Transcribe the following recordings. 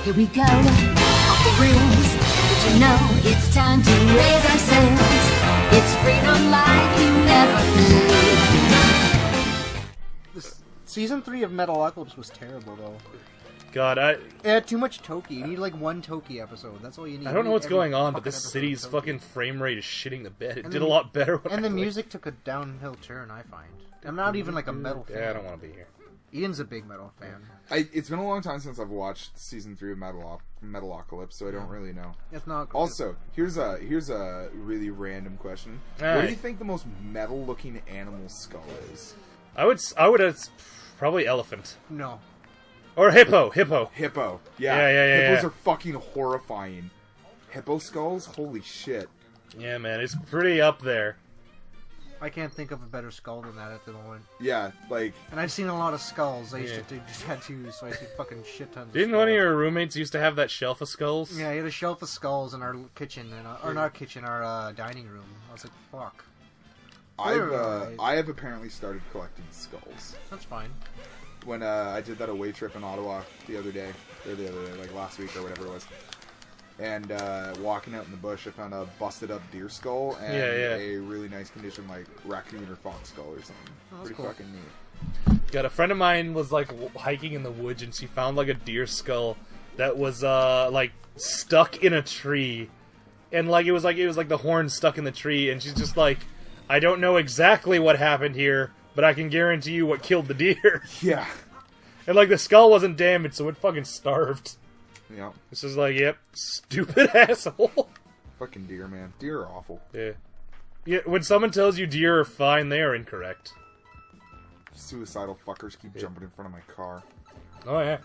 Here we go, off the rails. But you know it's time to raise our sails. It's freedom like you never knew. Season 3 of Metalocalypse was terrible, though. God, It had too much Toki. You need like one Toki episode. That's all you need. I don't know what's going on, but this city's fucking frame rate is shitting the bed. It did a lot better when And the music took a downhill turn, I find. I'm not even like a metal fan. Yeah, I don't want to be here. Ian's a big metal fan. It's been a long time since I've watched season 3 of Metalocalypse, so I don't really know. It's not good. Also, here's a really random question. All What right. do you think the most metal-looking animal skull is? I would probably elephant. No. Or hippo. Hippo. Yeah. Hippos Yeah. are fucking horrifying. Hippo skulls? Holy shit. Yeah, man, it's pretty up there. I can't think of a better skull than that at the moment. Yeah, like... And I've seen a lot of skulls. I used to do tattoos, so I see fucking shit tons Didn't of one of skulls. your roommates used to have that shelf of skulls? Yeah, he had a shelf of skulls in our kitchen, or not kitchen, our dining room. I was like, fuck. I have apparently started collecting skulls. That's fine. When I did that away trip in Ottawa like last week or whatever it was. And walking out in the bush, I found a busted up deer skull and a really nice condition like raccoon or fox skull or something. Pretty cool. fucking neat. God, a friend of mine was like hiking in the woods and she found like a deer skull that was like stuck in a tree, and like it was like the horn stuck in the tree, and she's just like, I don't know exactly what happened here, but I can guarantee you what killed the deer. Yeah. And like the skull wasn't damaged, so it fucking starved. Yeah. This is like, yep, stupid asshole. Fucking deer, man. Deer are awful. Yeah. Yeah, when someone tells you deer are fine, they are incorrect. Suicidal fuckers keep jumping in front of my car. Oh, yeah.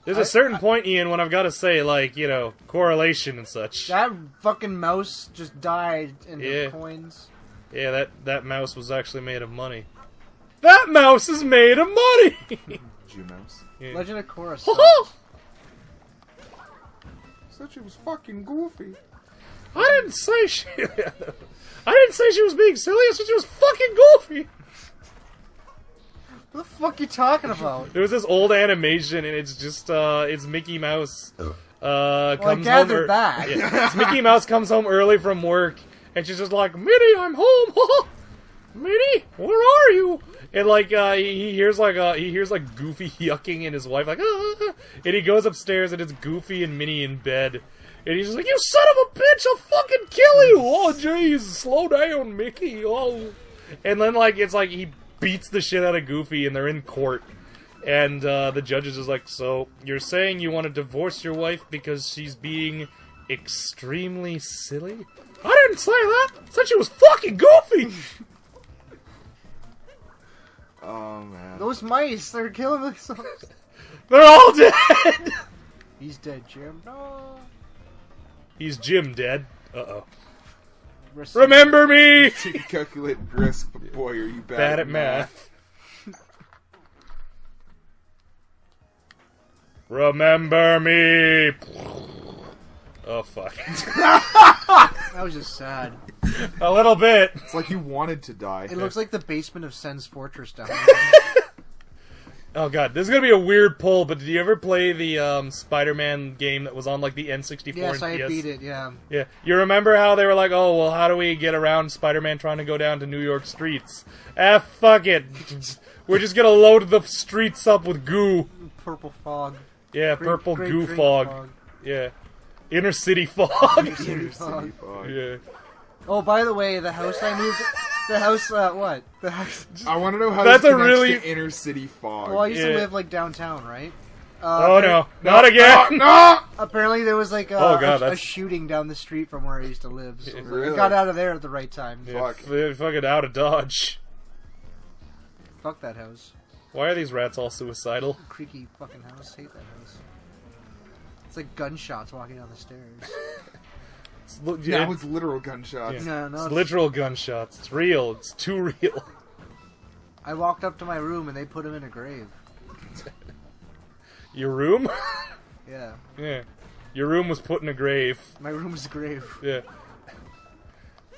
There's a certain point, Ian, when I've got to say, like, you know, correlation and such. That fucking mouse just died in Yeah. the coins. Yeah, that mouse was actually made of money. That mouse is made of money! Jew mouse. Yeah. Legend of Korra. Said she was fucking goofy. I didn't say she was being silly, I said she was fucking goofy! What the fuck you talking about? There was this old animation, and it's just, it's Mickey Mouse, comes I home... gathered that. Yeah, it's Mickey Mouse comes home early from work, and she's just like, Minnie, I'm home! Minnie, where are you? And like, he hears Goofy yucking and his wife like, ah! And he goes upstairs and it's Goofy and Minnie in bed. And he's just like, you son of a bitch, I'll fucking kill you! Oh, jeez, slow down, Mickey, oh. And then like, it's like, he beats the shit out of Goofy and they're in court. And the judge is just like, so, you're saying you want to divorce your wife because she's being extremely silly? I didn't say that! I said she was fucking Goofy! Oh, man. Those mice, they're killing themselves. They're all dead! He's dead, Jim. No. He's Jim dead. Uh-oh. Rest- Remember me! Calculate risk, but boy, are you Bad at math. Remember me! Oh, fuck. That was just sad. A little bit. It's like you wanted to die. It looks like the basement of Sen's Fortress down there. Oh god, this is gonna be a weird pull, but did you ever play the Spider-Man game that was on like the N64 Yes, and I PS? beat it, yeah. Yeah. You remember how they were like, oh, well, how do we get around Spider-Man trying to go down to New York streets? Ah, fuck it. We're just gonna load the streets up with goo. Purple fog. Yeah, Great- purple great goo drink fog. Yeah. Inner city fog. City fog. Yeah. Oh, by the way, the house I moved... The house, what? The house... I want to know how That's this a connects really- to inner city fog. Well, I used to Yeah. live, like, downtown, right? Oh no, not again! No! Apparently there was, like, Oh, God, a that's- shooting down the street from where I used to live. So Really? I got out of there at the right time. Yeah, Fuck. fucking out of Dodge. Fuck that house. Why are these rats all suicidal? Creaky fucking house. Hate that house. It's like gunshots walking down the stairs. Now it's literal gunshots. No, It's literal gunshots. It's real. It's too real. I walked up to my room and they put him in a grave. Your room? Yeah. Yeah. Your room was put in a grave. My room's a grave. Yeah.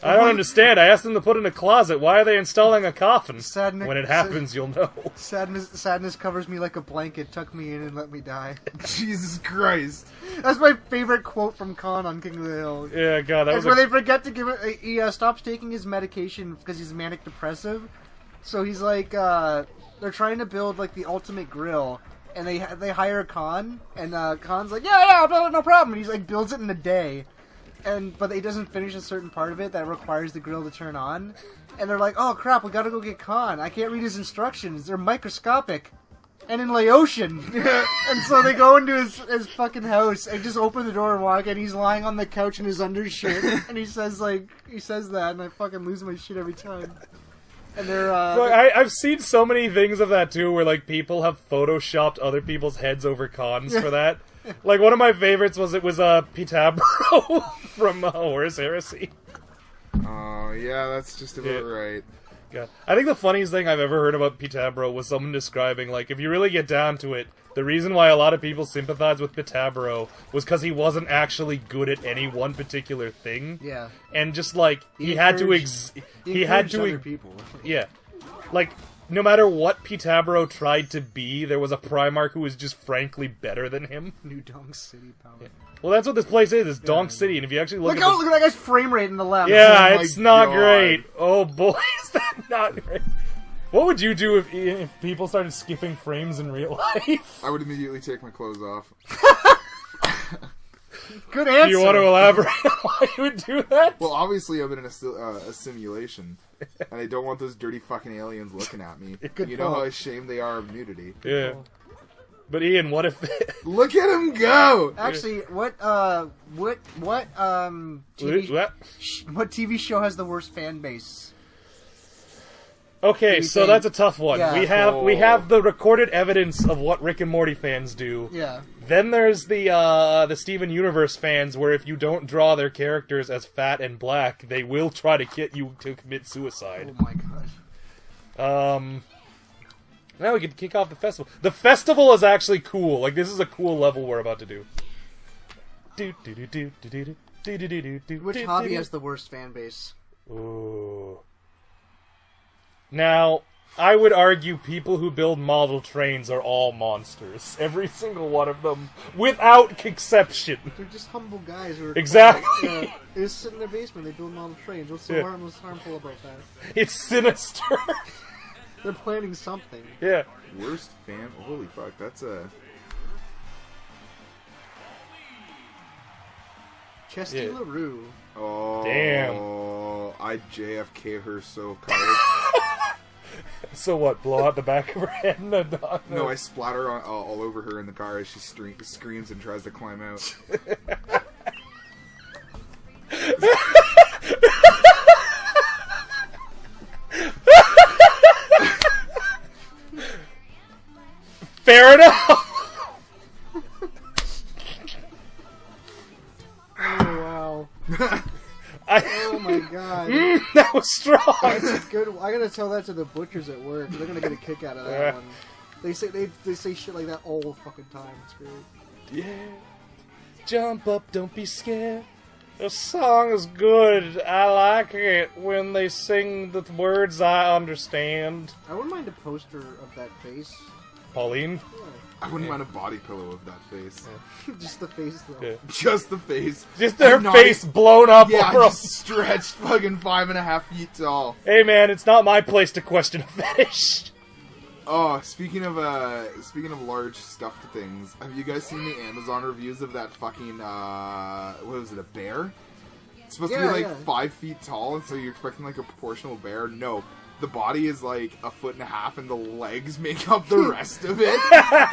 I don't understand. I asked them to put in a closet. Why are they installing a coffin? Sadness- When it happens, you'll know. Sadness covers me like a blanket, tuck me in and let me die. Jesus Christ. That's my favorite quote from Khan on King of the Hill. Yeah, God, that That's was where they forget to give it. He stops taking his medication because he's manic depressive. So he's like, they're trying to build like the ultimate grill, and they hire Khan, and Khan's like, yeah, no problem. And he's like builds it in a day, but he doesn't finish a certain part of it that requires the grill to turn on, and they're like, oh crap, we gotta go get Khan. I can't read his instructions. They're microscopic. And in Laotian. And so they go into his fucking house and just open the door and walk, and he's lying on the couch in his undershirt, and he says that, and I fucking lose my shit every time. And they're I've seen so many things of that too, where like people have photoshopped other people's heads over cons for that. Like one of my favorites was Pitabro from Horus Heresy. Oh yeah, that's just about right. Yeah. I think the funniest thing I've ever heard about Pitabro was someone describing, like, if you really get down to it, the reason why a lot of people sympathize with Pitabro was because he wasn't actually good at any one particular thing. Yeah. And just, like, he had to other people. Yeah. Like, no matter what Pitabro tried to be, there was a Primarch who was just frankly better than him. New Donk City power. Yeah. Well, that's what this place is. It's Donk City, and if you actually look at at that guy's frame rate in the left. Yeah, Oh it's my not God. great. Oh boy, is that not great. What would you do if people started skipping frames in real life? I would immediately take my clothes off. Good answer. Do you want to elaborate on why you would do that? Well, obviously I'm in a simulation, and I don't want those dirty fucking aliens looking at me. Good you know how call. ashamed they are of nudity. Yeah. But Ian, what if... Look at him go! Actually, what TV show has the worst fan base? Okay, so that's a tough one. Yeah. We have the recorded evidence of what Rick and Morty fans do. Yeah. Then there's the Steven Universe fans, where if you don't draw their characters as fat and black, they will try to get you to commit suicide. Oh my gosh. Now we can kick off the festival. The festival is actually cool. Like, this is a cool level we're about to do. Which hobby has the worst fan base? Ooh. Now, I would argue people who build model trains are all monsters. Every single one of them, without exception. They're just humble guys who are Exactly. They just sit in their basement. They build model trains. What's so harmful about that? It's sinister. They're planning something. Yeah. Worst fan? Holy fuck, that's a... Chesty LaRue. Oh, Damn. I JFK her so hard. So what, blow out the back of her head? No, I splatter all over her in the car as she screams and tries to climb out. Fair enough! Oh, wow. Oh, my God. That was strong! That's good. I gotta tell that to the butchers at work. They're gonna get a kick out of that one. They say shit like that all the fucking time. It's great. Yeah. Jump up, don't be scared. The song is good. I like it when they sing the words I understand. I wouldn't mind a poster of that face. Pauline? I wouldn't mind a body pillow of that face. Just the face, though. Yeah. Just the face. Just her Not face blown up Yeah, over just stretched fucking 5.5 feet tall. Hey man, it's not my place to question a fetish. Oh, speaking of large stuffed things, have you guys seen the Amazon reviews of that fucking what was it, a bear? It's supposed to be like 5 feet tall, and so you're expecting like a proportional bear. No, the body is like 1.5 feet, and the legs make up the rest of it.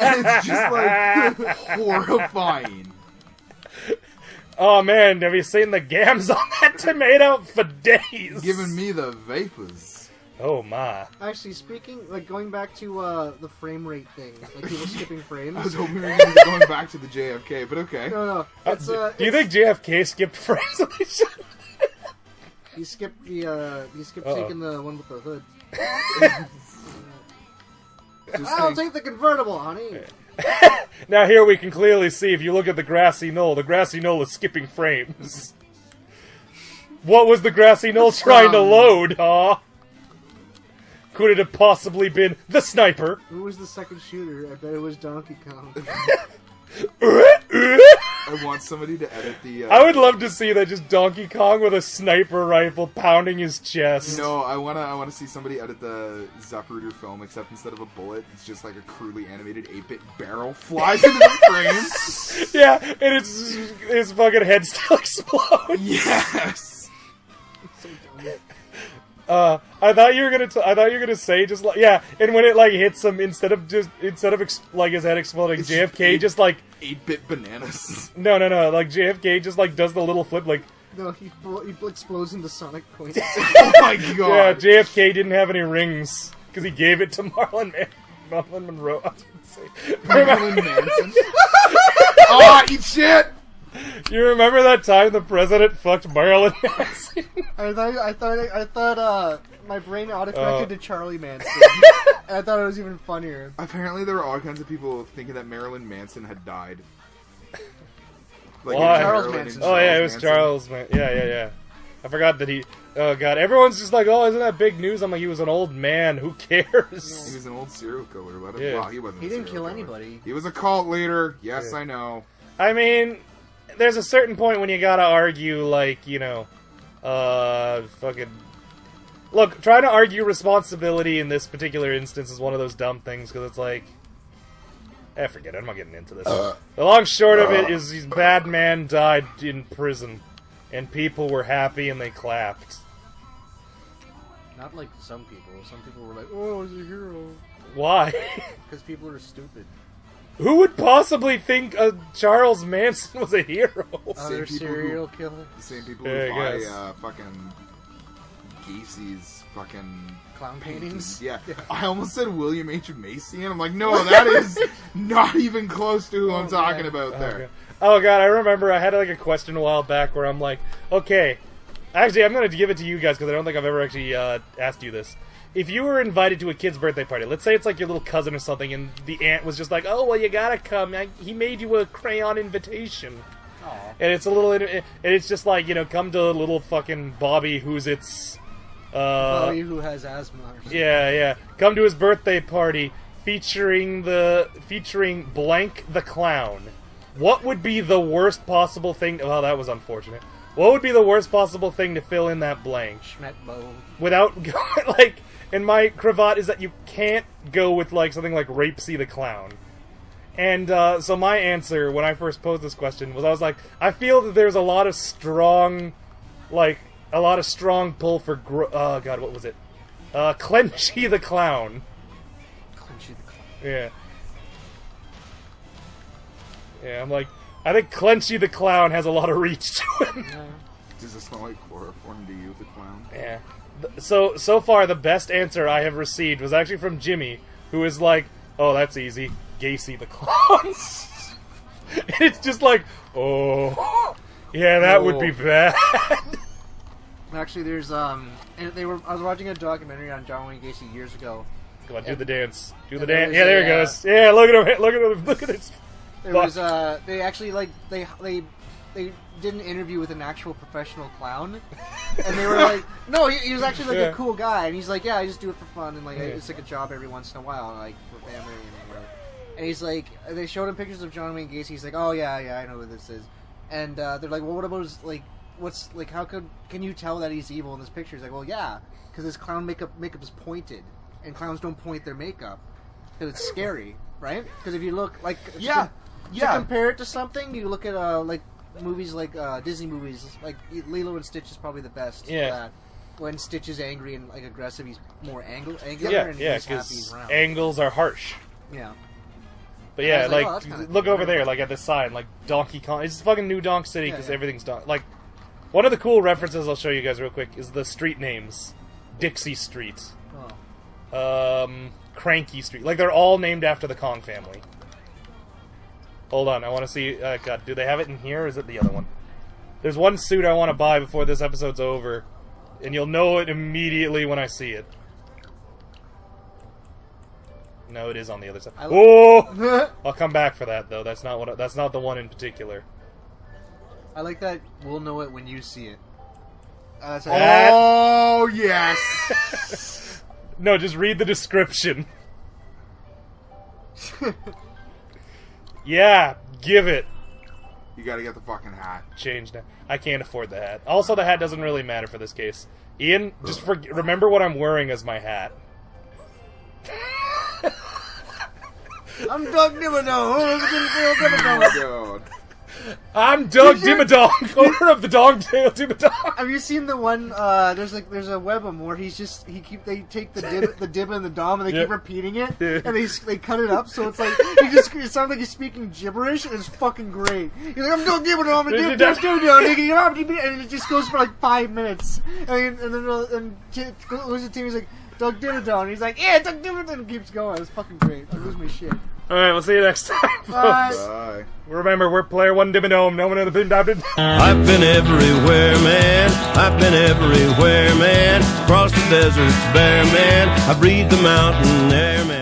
And it's just like horrifying. Oh man, have you seen the gams on that tomato for days? Giving me the vapors. Oh my. Actually, going back to the frame rate thing, like people skipping frames. I was hoping we were going to be going back to the JFK, but okay. No. Do you think JFK skipped frames on this show? He skipped taking the one with the hood. I'll take the convertible, honey. Now here we can clearly see, if you look at the grassy knoll is skipping frames. What was the grassy knoll trying to load, huh? Could it have possibly been the sniper? Who was the second shooter? I bet it was Donkey Kong. I want somebody to edit the. I would love to see that, just Donkey Kong with a sniper rifle pounding his chest. No, I wanna see somebody edit the Zapruder film, except instead of a bullet, it's just like a crudely animated 8-bit barrel flies into the frame. Yeah, and his fucking head still explodes. Yes. I thought you were gonna say just like, yeah, and when it like hits him, instead of like his head exploding, It's JFK just like 8-bit bananas. no, like JFK just like does the little flip like. No, he explodes into Sonic points. Oh my god. Yeah, JFK didn't have any rings because he gave it to Marilyn Monroe. I was gonna say. Marilyn Manson. Oh, eat shit! You remember that time the president fucked Marilyn Manson? I thought my brain autocorrected to Charlie Manson. And I thought it was even funnier. Apparently there were all kinds of people thinking that Marilyn Manson had died. Like Why? Charles Manson. Oh yeah, it was Charles Manson. Yeah. I forgot that he... Oh god, everyone's just like, oh, isn't that big news? I'm like, he was an old man, who cares? He was an old serial killer. Yeah. Well, he wasn't He a didn't serial kill killer. anybody. He was a cult leader. Yes, Yeah. I know. I mean, there's a certain point when you gotta argue, like, you know, fucking... Look, trying to argue responsibility in this particular instance is one of those dumb things, because it's like... forget it, I'm not getting into this. The long short of it is, his bad man died in prison, and people were happy and they clapped. Not like some people. Some people were like, "Oh, he's a hero," Why? because people are stupid. Who would possibly think Charles Manson was a hero? Other people serial killer. The same people Yeah, who I buy guess. fucking Gacy's fucking Clown paintings. Yeah. I almost said William H. Macy, and I'm like, no, that is not even close to who I'm talking yeah. about there. Okay. Oh god, I remember I had like a question a while back where I'm like, okay, actually I'm going to give it to you guys because I don't think I've ever actually asked you this. If you were invited to a kid's birthday party, let's say it's like your little cousin or something, and the aunt was just like, oh, well, you gotta come, he made you a crayon invitation. Aw. And it's a little, and it's just like, you know, come to little fucking Bobby who's its... Bobby who has asthma. Or something. Yeah. Come to his birthday party featuring blank the clown. What would be the worst possible thing? Well, that was unfortunate. What would be the worst possible thing to fill in that blank? Schmetbo. Without going, like, and my cravat is that you can't go with like something like Rapesy the Clown. And so my answer when I first posed this question was, I was like, I feel that there's a lot of strong pull for oh god, what was it? Clenchy the Clown. Clenchy the clown. Yeah. Yeah, I'm like, I think Clenchy the Clown has a lot of reach to him. Yeah. Does it smell like chloroform to you, the clown? Yeah. So far, the best answer I have received was actually from Jimmy, who is like, oh, that's easy. Gacy the Clown. And it's just like, oh, yeah, that would be bad. Actually, there's and I was watching a documentary on John Wayne Gacy years ago. Come on, do the dance. Do the and there dance. was Yeah, there a, it goes. Yeah, look at him. Look at this. There Fuck. was they actually like they did an interview with an actual professional clown, and they were like, no, he was actually like Yeah. a cool guy, and he's like, yeah, I just do it for fun, and like Yeah. it's like a job every once in a while, like for family and whatever. And he's like, they showed him pictures of John Wayne Gacy. He's like, oh yeah, I know who this is. And they're like, well, what about his like, what's like, how can you tell that he's evil in this picture? He's like, well, yeah, because his clown makeup is pointed, and clowns don't point their makeup because it's scary, right? Because if you look like Yeah. to compare it to something, you look at like movies like Disney movies, like Lilo and Stitch is probably the best. Yeah. For that. When Stitch is angry and like aggressive, he's more angular, Yeah, and yeah, he's happy, because he's round. angles are harsh. Yeah. But I yeah, was like, like, oh, that's kinda look cool. over there, like at the sign, like Donkey Kong. It's fucking New Donk City because Yeah. everything's like. One of the cool references I'll show you guys real quick is the street names: Dixie Street, Oh. Cranky Street. Like they're all named after the Kong family. Hold on, I want to see. God, do they have it in here? Or is it the other one? There's one suit I want to buy before this episode's over, and you'll know it immediately when I see it. No, it is on the other side. Oh! I'll come back for that though. That's not the one in particular. I like that. We'll know it when you see it. Oh, yes! No, just read the description. Yeah, give it. You gotta get the fucking hat. Changed now. I can't afford the hat. Also, the hat doesn't really matter for this case. Ian, just remember what I'm wearing as my hat. I'm Doug Dimmadome. Oh, God. I'm Doug Dimmadong, owner of the Dogtail Dimmadong. Have you seen the one? There's a web of where they take the dib and the dom and they keep repeating it and they cut it up so it's like it sounds like he's speaking gibberish and it's fucking great. He's like I'm Doug Dimmadome and it just goes for like 5 minutes and then Tim's like Doug Dimmadome and he's like yeah Doug Dimmadome and keeps going. It's fucking great. I lose my shit. Alright, we'll see you next time, folks. Bye. Remember, we're player one Dimmadome, no one other than David. I've been everywhere, man. I've been everywhere, man. Across the deserts bare, man. I breathe the mountain air, man.